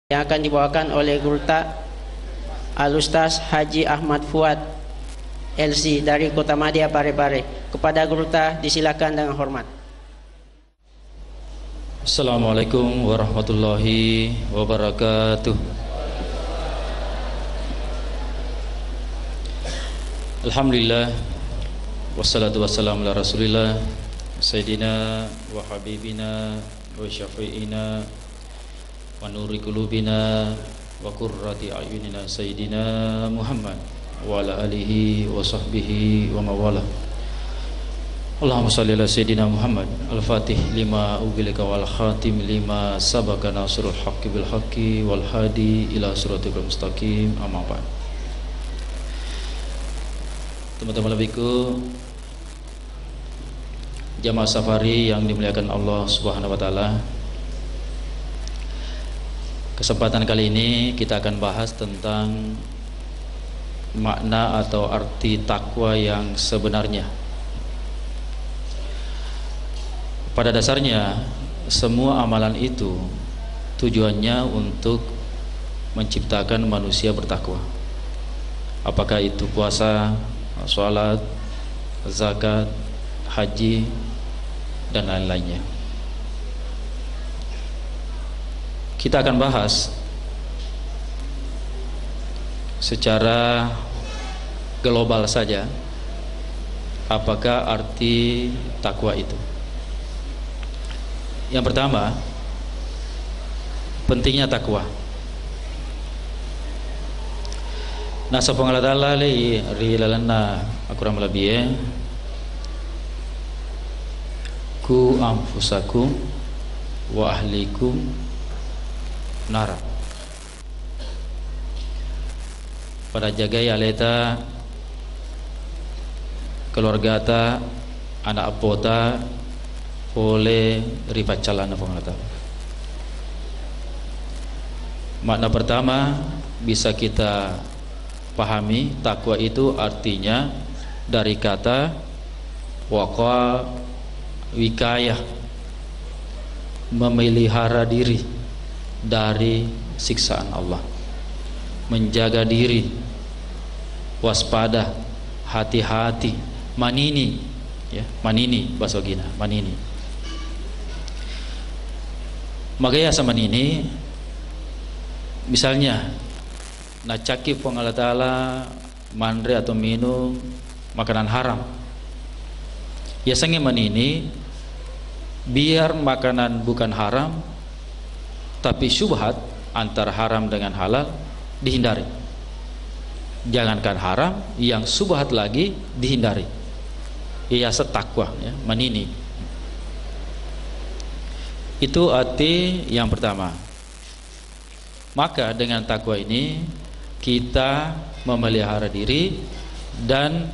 yang akan dibawakan oleh Gurta Al-Ustaz Haji Ahmad Fuad LC dari Kota Madia Parepare. Kepada Gurta disilakan dengan hormat. Assalamualaikum warahmatullahi wabarakatuh. Alhamdulillah, wassalatu wassalamu ala rasulillah Sayyidina wa habibina wa syafi'ina wa nuri qulubina wa qurrati a'yunina Sayyidina Muhammad wa ala alihi wa sahbihi wa mawala. Allahumma salli ala Sayyidina Muhammad al-fatih lima ugilika wal khatim lima sabaka nasrul haqqi bil haqqi wal hadi ila siratikal mustaqim, amma ba'd. Teman-teman lebiku jamaah safari yang dimuliakan Allah Subhanahu wa taala, kesempatan kali ini kita akan bahas tentang makna atau arti takwa yang sebenarnya. Pada dasarnya semua amalan itu tujuannya untuk menciptakan manusia bertakwa. Apakah itu puasa, sholat, zakat, haji, dan lain-lainnya. Kita akan bahas secara global saja apakah arti takwa itu. Yang pertama, pentingnya takwa. Nah, subhanahu wa ta'ala li rilalana akuram labiye ku anfusakum wa ahlikum nara. Pada jagai aleta keluarga ta anak apota oleh ripacalana pengata. Makna pertama bisa kita pahami, takwa itu artinya dari kata waqa wikayah, memelihara diri dari siksaan Allah, menjaga diri, waspada, hati-hati, manini, ya, manini bahasa Gina, manini. Makanya sama ini, misalnya nacaki Allah Ta'ala mandre atau minum makanan haram, ya sange manini biar makanan bukan haram tapi syubhat antara haram dengan halal dihindari. Jangankan haram, yang syubhat lagi dihindari. Ya setakwa, ya, manini. Itu arti yang pertama. Maka dengan takwa ini kita memelihara diri dan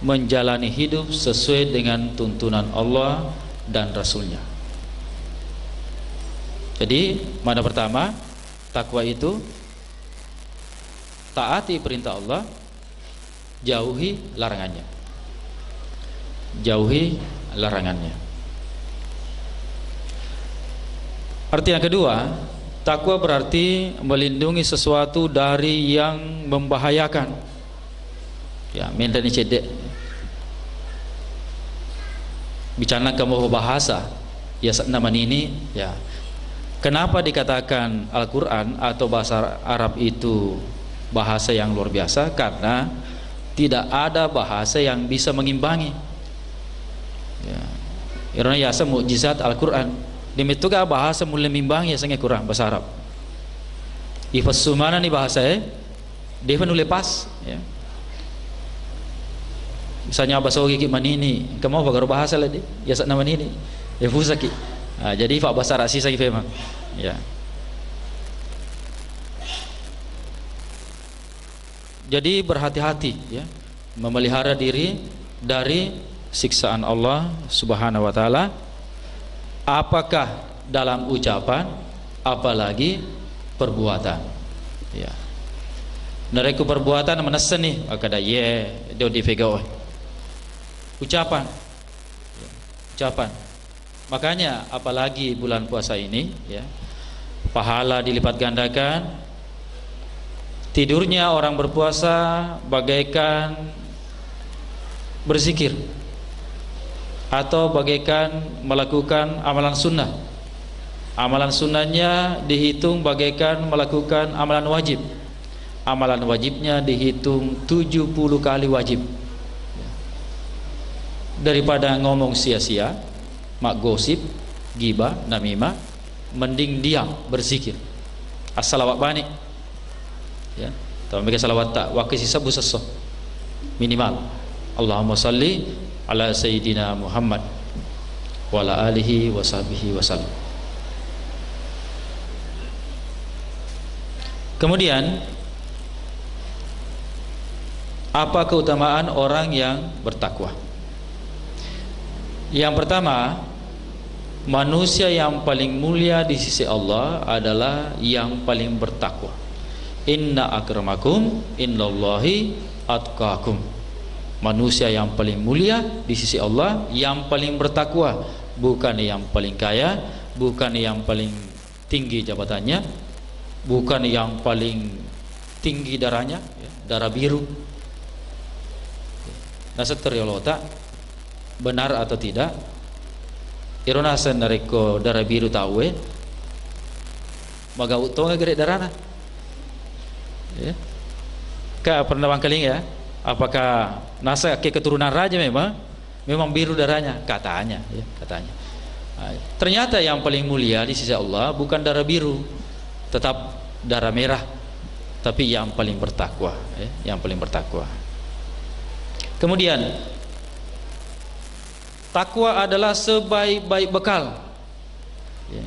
menjalani hidup sesuai dengan tuntunan Allah dan Rasulnya. Jadi mana pertama, takwa itu taati perintah Allah, jauhi larangannya. Jauhi larangannya. Arti yang kedua, takwa berarti melindungi sesuatu dari yang membahayakan. Ya, mentani cedek. Bicara kamu bahasa, ya nama ini, ya. Kenapa dikatakan Al-Quran atau bahasa Arab itu bahasa yang luar biasa? Karena tidak ada bahasa yang bisa mengimbangi. Ya. Irona yasa mukjizat Al-Quran. Dimituga bahasa mulai mimbang ya sange kurang bahasa Arab. Ifas sumana ni bahasa dia nulis pas, ya. Misalnya bahasa gigi manini, kamu bagar bahasa lagi, ya sak nama ini, ya fusaki. Jadi fa bahasa rasi sagi fema, ya. Jadi berhati-hati, ya, memelihara diri dari siksaan Allah Subhanahu wa taala. Apakah dalam ucapan, apalagi perbuatan, ya. Nereku perbuatan menesan nih, akada ye do difegao. Ucapan, ya, ucapan. Makanya apalagi bulan puasa ini, ya, pahala dilipat gandakan. Tidurnya orang berpuasa bagaikan berzikir atau bagaikan melakukan amalan sunnah. Amalan sunnahnya dihitung bagaikan melakukan amalan wajib. Amalan wajibnya dihitung 70 kali wajib. Daripada ngomong sia-sia, mak gosip, gibah, namimah, mending diam berzikir. As-salawat bani. Ya, tapi mereka salawat tak wakil sisa busasah minimal. Allahumma salli ala sayyidina Muhammad wa ala alihi wa sahbihi wa sallam. Kemudian, apa keutamaan orang yang bertakwa? Yang pertama, manusia yang paling mulia di sisi Allah adalah yang paling bertakwa. Inna akramakum innallahi atqakum. Manusia yang paling mulia di sisi Allah yang paling bertakwa, bukan yang paling kaya, bukan yang paling tinggi jabatannya, bukan yang paling tinggi darahnya, darah biru. Nasatur ya Allah tak benar atau tidak? Irona sen nareko darah biru tahu maga utong gede darana. Ya. Ka pernah bangkaling ya? Apakah nasa ke keturunan raja memang biru darahnya? Katanya, ya, katanya. Nah, ternyata yang paling mulia di sisi Allah bukan darah biru, tetap darah merah, tapi yang paling bertakwa, ya, yang paling bertakwa. Kemudian, takwa adalah sebaik-baik bekal. Ya.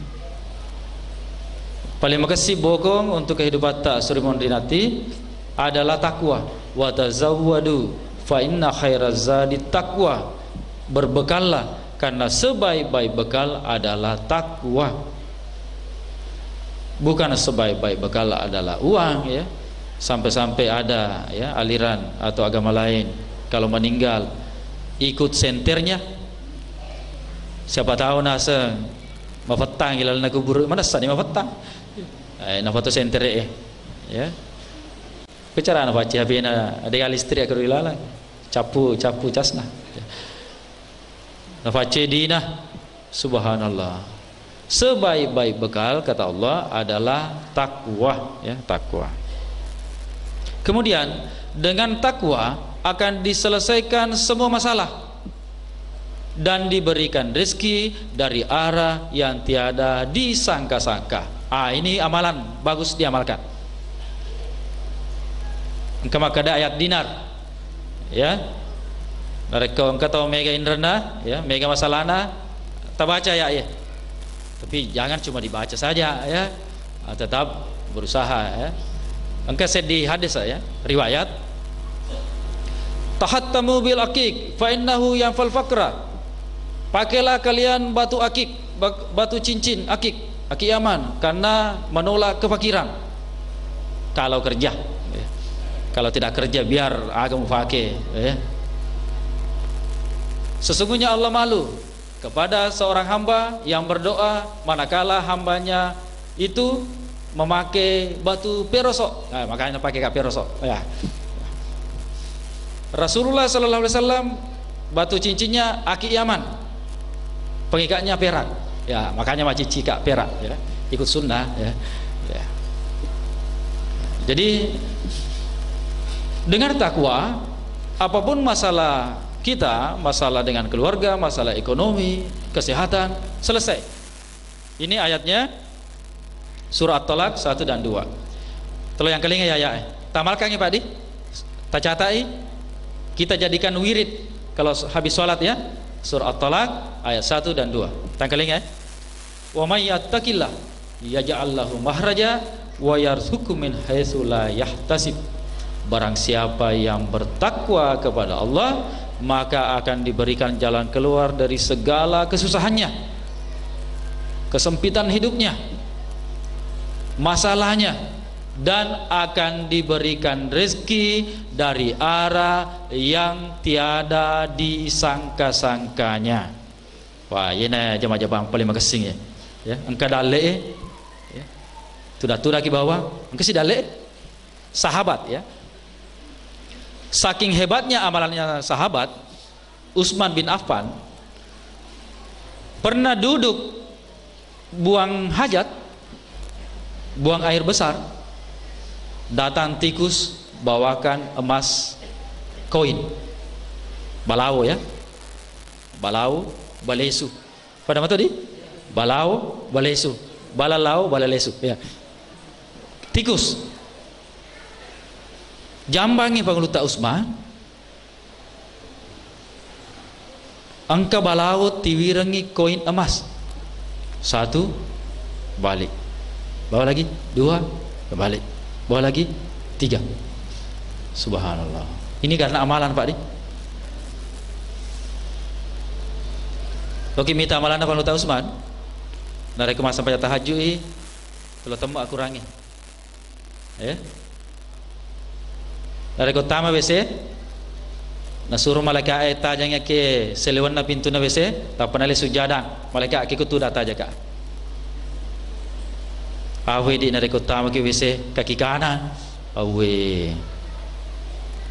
Paling makasih bokong untuk kehidupan tak surimon dinati adalah takwa. Wa tazawwadu fa inna khairaz zadi taqwa. Berbekallah karena sebaik-baik bekal adalah takwa. Bukan sebaik-baik bekal adalah uang, ya. Sampai-sampai ada ya aliran atau agama lain kalau meninggal ikut senternya. Siapa tahu nasa mafatang ilal na kubur mana sani mafatang. Na foto center ya. Bicara na baca habina ada listri akar ilala capu casna. Na baca dina subhanallah. Sebaik-baik bekal kata Allah adalah takwa, ya, takwa. Kemudian dengan takwa akan diselesaikan semua masalah dan diberikan rezeki dari arah yang tiada disangka-sangka. Ini amalan bagus diamalkan. Engkau makada ayat dinar, ya. Mereka engkau tahu mega indrana, ya, mega masalahna, tak baca ya. Tapi jangan cuma dibaca saja, ya. Tetap berusaha, ya. Engkau sedih hadis ya, riwayat. Tahattamu bil akik, fa innahu yanfal faqra. Pakailah kalian batu akik, batu cincin akik yaman, karena menolak kefakiran kalau kerja, ya. Kalau tidak kerja biar agak pakai, ya. Sesungguhnya Allah malu kepada seorang hamba yang berdoa manakala hambanya itu memakai batu perosok. Nah, makanya pakai perosok, ya. Rasulullah sallallahu alaihi wasallam batu cincinnya akik yaman, pengikatnya perak, ya, makanya macici kak perak, ya, ikut sunnah, ya. Ya. Jadi dengan takwa apapun masalah kita, masalah dengan keluarga, masalah ekonomi, kesehatan, selesai. Ini ayatnya surah At-Talaq 1 dan 2. Telo yang kelinga ya. Tamalkan ya Pak Di. Tacatai. Kita jadikan wirid kalau habis sholat, ya. Surah At-Talaq ayat 1 dan 2. Tangkeling, ya. Wa may yattaqillah yaj'al lahu mahraja wa yarzuqhu min haitsu la yahtasib. Barang siapa yang bertakwa kepada Allah, maka akan diberikan jalan keluar dari segala kesusahannya, kesempitan hidupnya, masalahnya, dan akan diberikan rezeki dari arah yang tiada disangka-sangkanya. Wah, ini jemaah-jemaah paling makasih, ya. Engkau dalek, ya. Tuda-tuda ke bawah, engke si dale sahabat ya. Saking hebatnya amalannya sahabat, Utsman bin Affan pernah duduk buang hajat, buang air besar, datang tikus bawakan emas koin, balau ya, balau balesu. Pada mata di balau balesu, balalau balalesu ya. Tikus jambangi pangluta Utsman, angka balaut tiwirangi koin emas, satu balik, bawa lagi dua balik, bawa lagi tiga. Subhanallah, ini karena amalan Pak di. Oke, minta amalan apa pangluta Utsman dari kemas sampai tahajud kalau tembak kurangi ya. Dari kota ma WC nasuruh malaikat tajangnya ke selewan na pintu na WC tak pernah le sujada malaikat ke kutu data aja kak awe di dari kota ma ke WC kaki kanan awe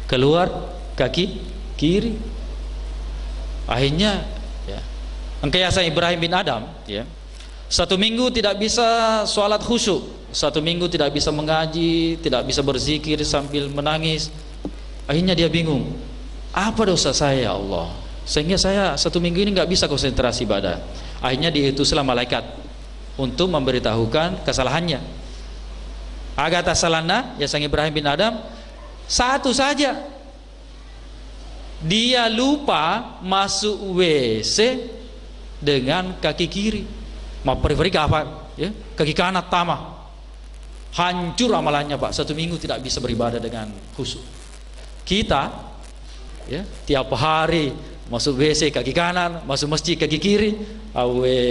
keluar kaki kiri akhirnya ya angkasa Ibrahim bin Adam ya 1 minggu tidak bisa sholat khusyuk, 1 minggu tidak bisa mengaji, tidak bisa berzikir sambil menangis. Akhirnya dia bingung, apa dosa saya ya Allah sehingga saya 1 minggu ini nggak bisa konsentrasi ibadah. Akhirnya diutuslah malaikat untuk memberitahukan kesalahannya. Agata salana ya sang Ibrahim bin Adam, satu saja, dia lupa masuk WC dengan kaki kiri. Ma periferi apa ya, kaki kanan tamah, hancur amalannya Pak. 1 minggu tidak bisa beribadah dengan khusyuk. Kita ya tiap hari masuk WC kaki kanan, masuk masjid kaki kiri, awe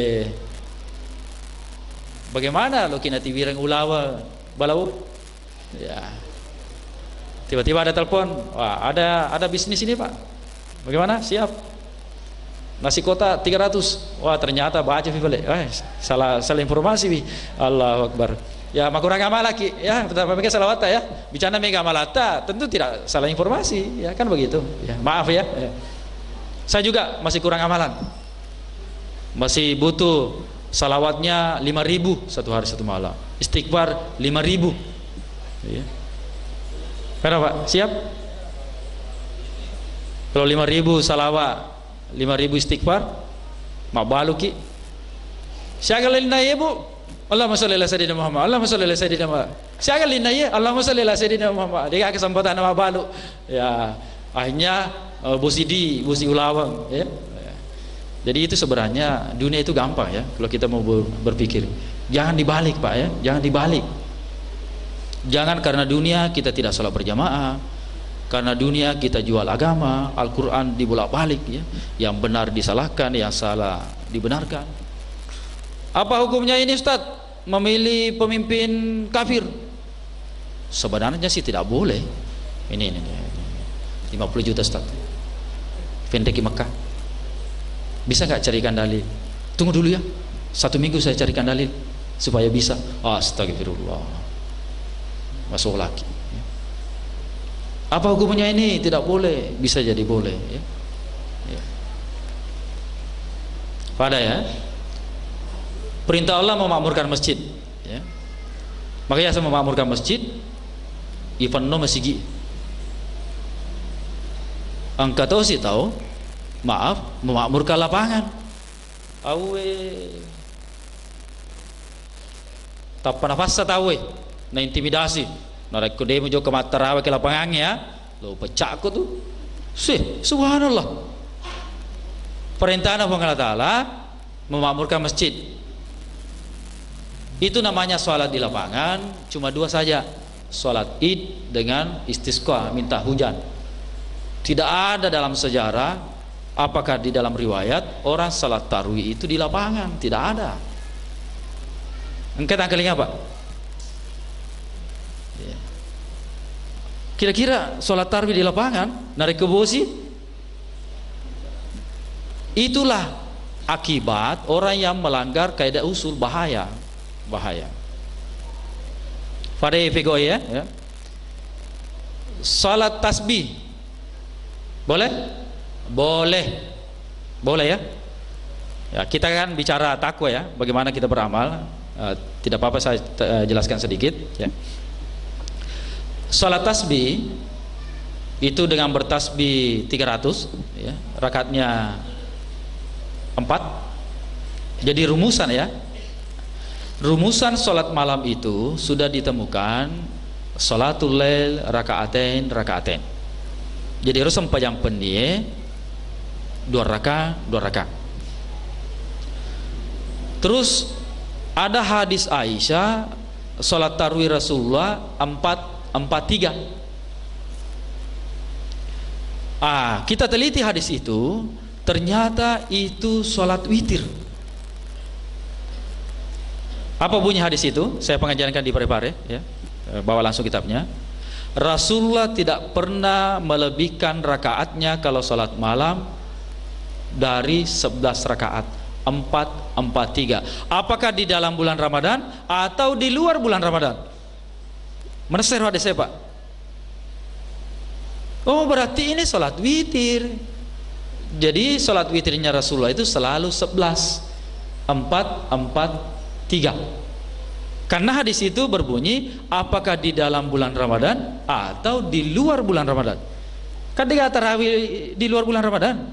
bagaimana lo kina tiwirang ulawa balau ya. Tiba-tiba ada telepon, wah ada bisnis ini Pak, bagaimana, siap nasi kota 300. Wah ternyata baca balik, salah informasi bi. Allahu Akbar. Ya makurang amal lagi ya, pertama mereka salawat ya, bicara mega amalata tentu tidak salah informasi ya kan begitu ya, maaf ya. Saya juga masih kurang amalan, masih butuh salawatnya 5.000 satu hari satu malam, istighfar 5.000 ya. Kenapa Pak? Siap? Kalau 5.000 salawat 5.000 istighfar mak baluki siagalin naya bu Allahumma sholli ala sayyidina Muhammad, Allahumma sholli ala sayyidina Muhammad, siagalin naya Allahumma sholli ala sayyidina Muhammad. Dia kesempatan nama balu ya, akhirnya busi ulawang ya. Jadi itu sebenarnya dunia itu gampang ya kalau kita mau berpikir. Jangan dibalik Pak ya, jangan dibalik. Jangan karena dunia kita tidak salat berjamaah, karena dunia kita jual agama, Al-Quran dibolak-balik ya, yang benar disalahkan, yang salah dibenarkan. Apa hukumnya ini Ustaz? Memilih pemimpin kafir? Sebenarnya sih tidak boleh. Ini 50 juta Ustaz, pendek di Mekah, bisa nggak carikan dalil? Tunggu dulu ya, 1 minggu saya carikan dalil supaya bisa. Astagfirullah, masuk lagi. Apa hukumnya ini? Tidak boleh. Bisa jadi boleh ya. Ya. Pada ya, perintah Allah memakmurkan masjid ya. Makanya saya memakmurkan masjid Ivanno Masigi angka tahu sih tahu, maaf, memakmurkan lapangan awe tak pernah fasa tahu na intimidasi narik ko demo jo kamatarawa ke lapangan ya, lo pecah ko tuh sih. Subhanallah, perintah Allah Ta'ala memakmurkan masjid itu namanya sholat di lapangan cuma 2 saja, sholat id dengan istisqa, minta hujan. Tidak ada dalam sejarah, apakah di dalam riwayat orang salat tarawih itu di lapangan, tidak ada. Engkau tangkalinya apa? Kira-kira sholat tarawih di lapangan narik ke bosi, itulah akibat orang yang melanggar kaidah usul, bahaya. Fare figo ya. Salat tasbih boleh? Boleh ya. Ya, kita kan bicara takwa ya, bagaimana kita beramal. Tidak apa-apa saya jelaskan sedikit ya. Salat tasbih itu dengan bertasbih 300 ya, rakaatnya 4. Jadi rumusan ya. Rumusan salat malam itu sudah ditemukan salatul lail rakaatain. Jadi harus sempajang pendie 2 rakaat. Terus ada hadis Aisyah salat tarawih Rasulullah 4-4-3. Kita teliti hadis itu, ternyata itu salat witir. Apa bunyi hadis itu? Saya pengajarkan di Parepare ya. Bawa langsung kitabnya. Rasulullah tidak pernah melebihkan rakaatnya kalau salat malam dari 11 rakaat. 4-4-3. Apakah di dalam bulan Ramadan atau di luar bulan Ramadan? Meneser hadis saya, Pak. Oh, berarti ini salat witir. Jadi salat witirnya Rasulullah itu selalu 11 4-4-3. Karena hadis itu berbunyi apakah di dalam bulan Ramadan atau di luar bulan Ramadan. Kan dia tarawih di luar bulan Ramadan.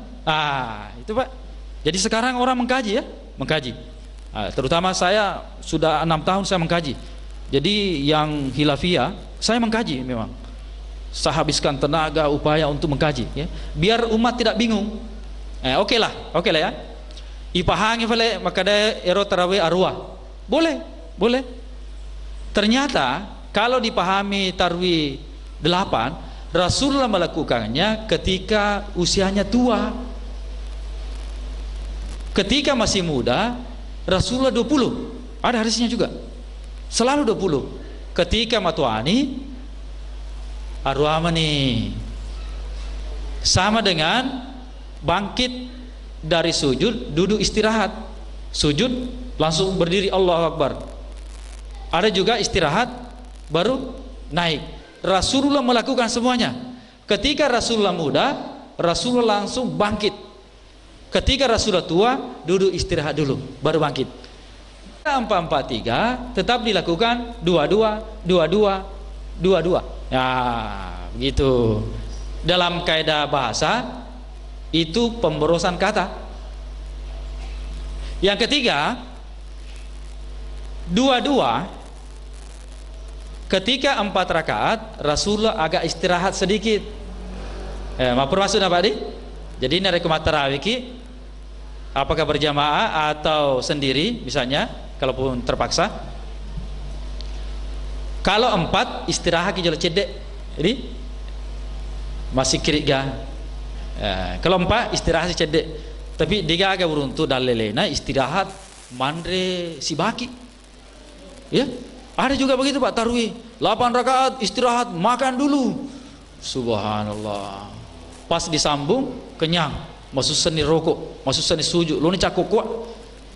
Itu Pak. Jadi sekarang orang mengkaji ya, terutama saya sudah 6 tahun saya mengkaji. Jadi yang hilafiyah saya mengkaji memang. Saya habiskan tenaga upaya untuk mengkaji ya. Biar umat tidak bingung. Oke lah ya. Ipahangi fale makada ero tarawih arwah. Boleh. Ternyata kalau dipahami tarawih 8, Rasulullah melakukannya ketika usianya tua. Ketika masih muda Rasulullah 20. Ada hadisnya juga. Selalu 20. Ketika matuani arwah nih. Sama dengan bangkit dari sujud, duduk istirahat. Sujud langsung berdiri Allahu Akbar. Ada juga istirahat baru naik. Rasulullah melakukan semuanya. Ketika Rasulullah muda, Rasulullah langsung bangkit. Ketika Rasulullah tua, duduk istirahat dulu baru bangkit. 4-4-3 tetap dilakukan 2-2. Ya, begitu. Dalam kaidah bahasa itu pemborosan kata. Yang ketiga, 2-2. Ketika 4 rakaat Rasulullah agak istirahat sedikit. Mampur masuk Pak Di? Jadi ini rekomat tarawih ki, apakah berjamaah atau sendiri misalnya, kalaupun terpaksa. Kalau 4 istirahat ki jolo cedek. Jadi masih kiriga. Kalau 4 istirahat si cedek. Tapi diga agak beruntung dalelena istirahat mandre si baki. Ya, ada juga begitu Pak tarawih 8 rakaat istirahat makan dulu. Subhanallah. Pas disambung kenyang, masuk seni rokok, masuk seni sujud, lo ni cakok kuat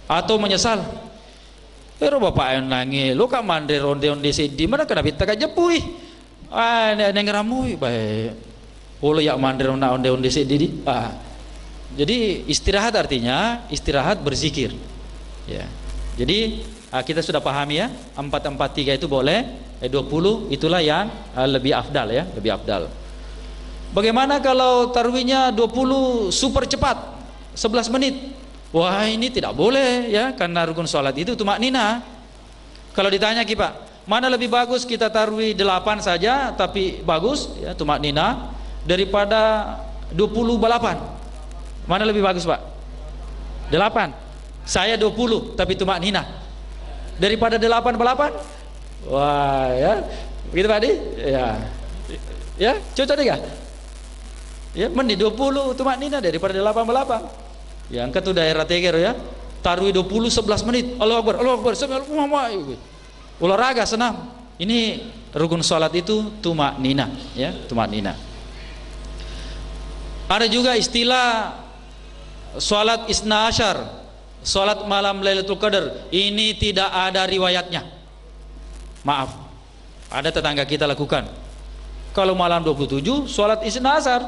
atau menyesal. Pero bapak yang nangis, lo kak mandre ronde sedih mana kena bita kak jepui. Nengeramui baik. Polo yak mandre onde sedih di. Jadi istirahat artinya istirahat berzikir. Ya. Jadi kita sudah pahami ya, 4-4-3 itu boleh, 20 itulah yang lebih afdal ya, lebih afdal. Bagaimana kalau tarawihnya 20 super cepat 11 menit? Wah, ini tidak boleh ya, karena rukun sholat itu tumaknina. Kalau ditanya kita, mana lebih bagus kita tarawih 8 saja tapi bagus ya, tumaknina, daripada 20 balapan? Mana lebih bagus Pak? 8. Saya 20 tapi tumaknina. Daripada 8 balapan? Wah ya, begitu Pak Di? Ya, cocok enggak? Ya, mending 20 tumaknina daripada 8 balapan. Yang ketu daerah Teger ya, tarawih 20 11 menit. Allahu Akbar, olahraga senam. Ini rukun salat itu tumaknina ya, tumaknina. Ada juga istilah salat isna asyar, salat malam Lailatul Qadar. Ini tidak ada riwayatnya. Maaf. Ada tetangga kita lakukan. Kalau malam 27 sholat isna asar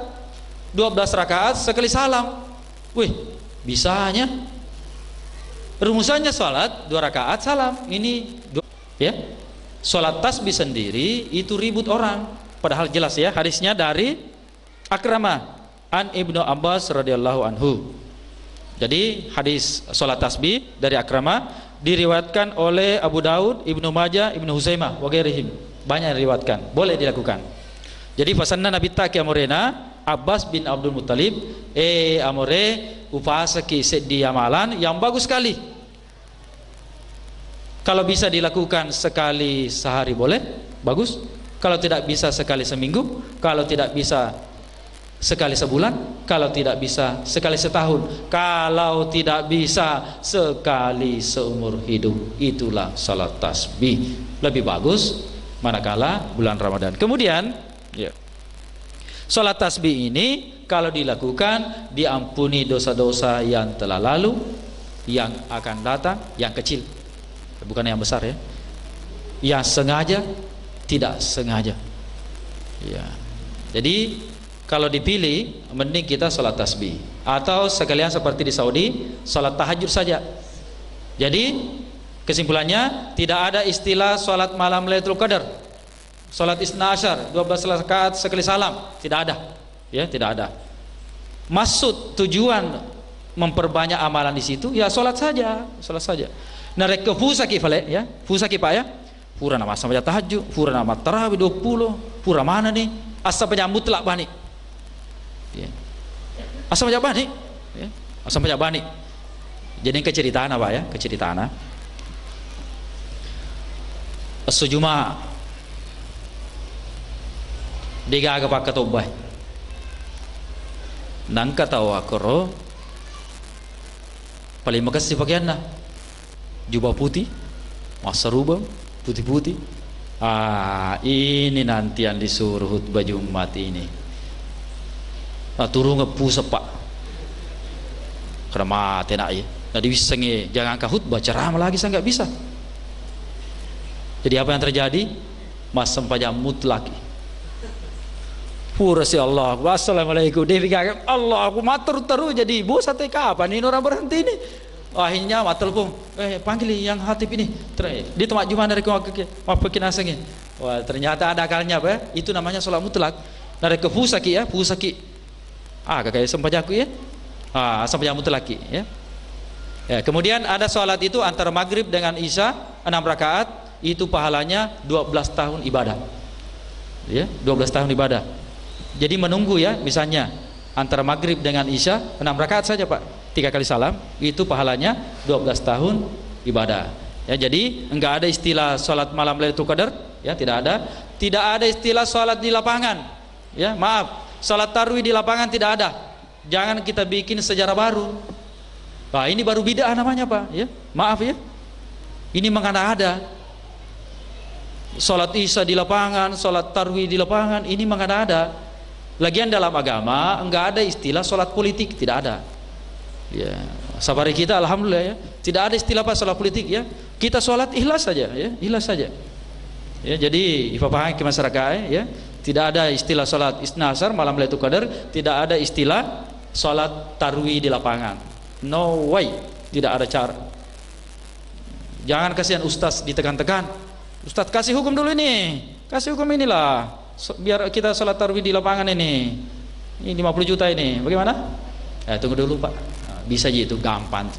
12 rakaat sekali salam. Wih, bisanya. Rumusannya sholat 2 rakaat salam. Ini ya. Sholat tasbih sendiri itu ribut orang. Padahal jelas ya hadisnya dari Akramah an Ibnu Abbas radhiyallahu anhu. Jadi hadis sholat tasbih dari Akramah diriwayatkan oleh Abu Daud, Ibnu Majah, Ibnu Huzaimah wa ghairihim. Banyak yang diriwayatkan, boleh dilakukan. Jadi fasanna Nabi ta ki amorena Abbas bin Abdul Muttalib amore upasaki seddi amalan yang bagus sekali. Kalau bisa dilakukan sekali sehari boleh, bagus. Kalau tidak bisa sekali seminggu, kalau tidak bisa sekali sebulan, kalau tidak bisa sekali setahun, kalau tidak bisa sekali seumur hidup. Itulah salat tasbih. Lebih bagus manakala bulan Ramadan. Kemudian ya, salat tasbih ini kalau dilakukan diampuni dosa-dosa yang telah lalu, yang akan datang, yang kecil, bukan yang besar ya, yang sengaja, tidak sengaja ya. Jadi kalau dipilih mending kita sholat tasbih, atau sekalian seperti di Saudi sholat tahajud saja. Jadi kesimpulannya tidak ada istilah sholat malam Lailatul Qadar, sholat isna asyar 12 rakaat sekali salam, tidak ada ya, tidak ada. Maksud tujuan memperbanyak amalan di situ ya sholat saja, sholat saja. Narek ke pusaki fale ya, pusaki pak ya, pura nama sampai tahajud, pura nama tarawih 20, pura mana nih asa penyambut telak bani ya. Asa penyambut bani ya, asa penyambut bani. Jadi keceritaan apa ya, keceritaan sejuma digaga pak ketobah nang katawa koro paling makasih pakaian nah jubah putih masa rubah putih-putih. Ini nanti yang disuruh khutbah Jumat ini. Turun ngepusap pak karena mati nak ya. Nadi bisa nge jangan kah khutbah ceramah lagi saya nggak bisa. Jadi apa yang terjadi? Mas sempajam mutlak. Pura si Allah. Wassalamualaikum. Dia fikir Allah aku matur terus jadi bos sampai kapan ini orang berhenti ini? Akhirnya matul pun panggil yang hatib ini. Di tempat Jumat dari maafkan asengnya. Wah ternyata ada akalnya apa? Ya? Itu namanya sholat mutlak. Dari ke pusaki ya, pusaki. Kayak sempajaku ya. Sempajam mutlaki ya. Ya, kemudian ada sholat itu antara maghrib dengan isya 6 rakaat, itu pahalanya 12 tahun ibadah ya, 12 tahun ibadah. Jadi menunggu ya, misalnya antara maghrib dengan isya 6 rakaat saja pak, 3 kali salam, itu pahalanya 12 tahun ibadah ya. Jadi enggak ada istilah sholat malam Lailatul Qadar ya, tidak ada. Tidak ada istilah sholat di lapangan ya, maaf, sholat tarawih di lapangan tidak ada. Jangan kita bikin sejarah baru. Nah ini baru bid'ah namanya pak ya, maaf ya, ini mengada-ada. Sholat isya di lapangan, sholat tarawih di lapangan, ini mengada-ada. Lagian dalam agama enggak ada istilah sholat politik, tidak ada ya. Sabari kita alhamdulillah ya, tidak ada istilah apa sholat politik ya. Kita sholat ikhlas saja ya, ikhlas saja ya. Jadi paham ke masyarakat ya, tidak ada istilah sholat isna asyar malam Lailatul Qadar, tidak ada istilah sholat tarawih di lapangan. No way, tidak ada cara. Jangan kasihan ustaz ditekan-tekan. Ustaz kasih hukum dulu ini, kasih hukum inilah, biar kita sholat tarawih di lapangan ini 50 juta ini, bagaimana? Tunggu dulu pak, bisa aja itu gampang,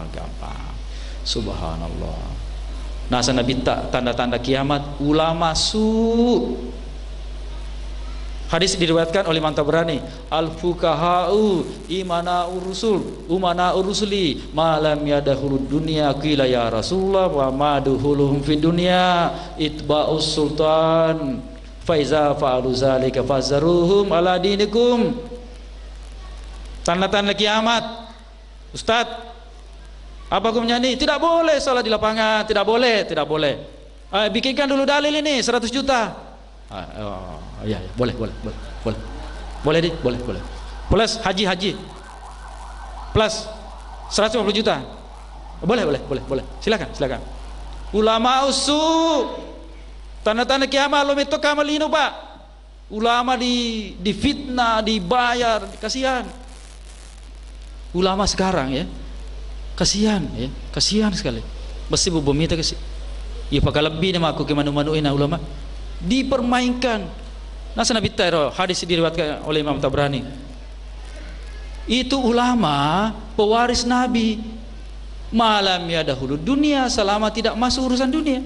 gampang. Subhanallah. Nah Nabi tak tanda-tanda kiamat ulama su. Hadis diriwayatkan oleh Imam Tabrani, al-fuqaha'u umana urusuli malam yadahulud dunya qila ya Rasulullah wa maduhuluhum fid dunya itba'us sultan fa iza fa'alu zalika fazaruhum ala dinikum. Tanda-tanda kiamat. Ustaz, apa hukumnya ini? Tidak boleh salat di lapangan, tidak boleh. Bikinkan dulu dalil ini 100 juta. Iya, boleh. Plus haji. Plus 150 juta. Boleh. Silakan. Ulama usul Tanda-tanda kiamat lo meto kamal ini Pak. Ulama di fitnah, dibayar, kasihan. Ulama sekarang ya, kasihan ya, kasihan sekali. Mesti bumi kita kasih. Ya pakai lebih nama aku ke manu-manuin ulama. Dipermainkan. Nasa Nabi Tairo hadis diriwayatkan oleh Imam Tabrani. Itu ulama pewaris Nabi. Malam ya dahulu dunia selama tidak masuk urusan dunia.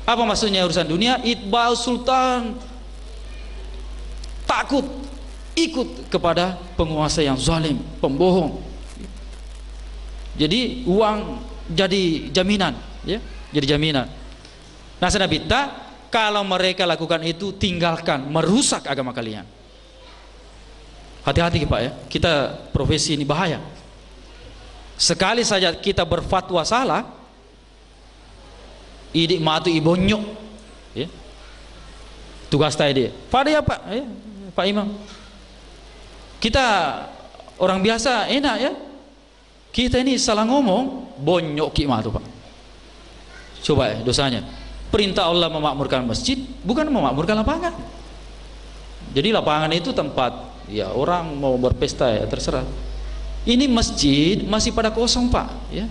Apa maksudnya urusan dunia? Itba'u sultan, takut ikut kepada penguasa yang zalim, pembohong. Jadi uang jadi jaminan, ya, jadi jaminan. Nah, Nabi kalau mereka lakukan itu tinggalkan, merusak agama kalian. Hati-hati Pak ya, kita profesi ini bahaya. Sekali saja kita berfatwa salah, idik matu ibonyok, ya. Tugas tadi. Pada ya Pak, ya, Pak Imam. Kita orang biasa enak ya. Kita ini salah ngomong, bonyok ki matu Pak. Coba ya dosanya. Perintah Allah memakmurkan masjid, bukan memakmurkan lapangan. Jadi lapangan itu tempat ya orang mau berpesta ya terserah. Ini masjid masih pada kosong Pak, ya.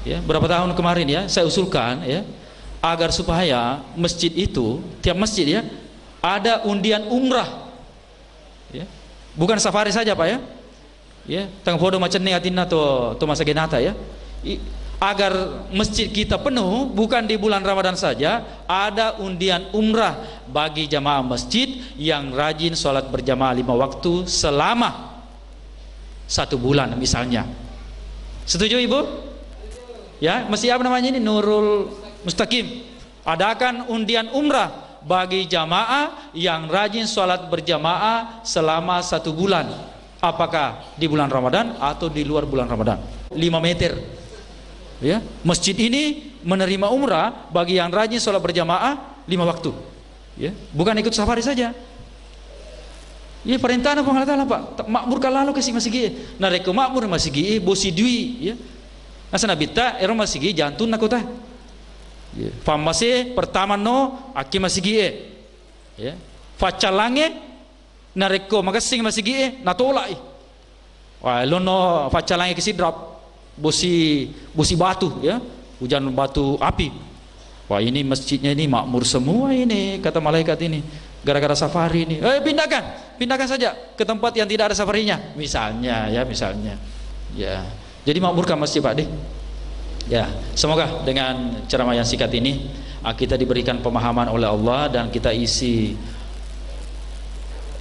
Ya, berapa tahun kemarin ya saya usulkan ya agar supaya masjid itu tiap masjid ya ada undian umrah. Ya. Bukan safari saja Pak ya. Ya, tang foto macam ni atina to masa genata ya. Agar masjid kita penuh bukan di bulan Ramadan saja, ada undian umrah bagi jamaah masjid yang rajin sholat berjamaah 5 waktu selama 1 bulan misalnya. Setuju Ibu? Ya, mesti apa namanya ini? Nurul Mustaqim. Adakan undian umrah bagi jamaah yang rajin sholat berjamaah selama 1 bulan. Apakah di bulan Ramadan atau di luar bulan Ramadan? 5 meter. Ya, masjid ini menerima umrah bagi yang rajin sholat berjamaah 5 waktu. Ya, bukan ikut safari saja. Ya, perintah apa Allah Pak? Makmur kalau kasih masih gini. Nah, reko makmur masih gini, bosi dui. Ya, nasa nabita, ero masih gini, jantun aku tah. Ya, fam masih pertama no, aki masih gini. Ya, facalange, nareko makasing masih gini, natolak. Wah, lo no facalange kisi drop. Bosi batu ya, hujan batu api. Wah, ini masjidnya ini makmur semua ini kata malaikat ini gara-gara safari ini. Pindahkan saja ke tempat yang tidak ada safarinya misalnya ya, misalnya ya. Jadi makmurkan masjid Pak deh ya. Semoga dengan ceramah yang singkat ini kita diberikan pemahaman oleh Allah dan kita isi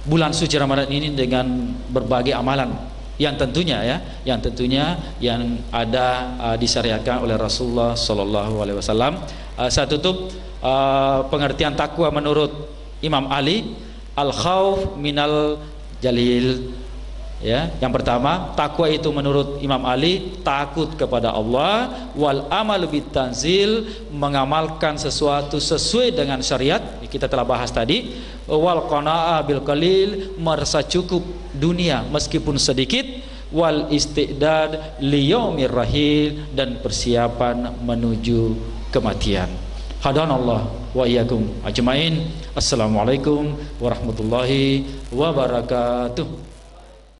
bulan suci Ramadan ini dengan berbagai amalan yang tentunya yang ada disyariatkan oleh Rasulullah Sallallahu Alaihi Wasallam. Saya tutup pengertian takwa menurut Imam Ali, al khauf minal jalil. Ya, yang pertama takwa itu menurut Imam Ali takut kepada Allah, wal amal bitanzil mengamalkan sesuatu sesuai dengan syariat kita telah bahas tadi, wal qanaah bil qalil merasa cukup dunia meskipun sedikit, wal istidad liyaumir rahil dan persiapan menuju kematian. Hadanallah wa iyyakum ajmain. Assalamualaikum warahmatullahi wabarakatuh.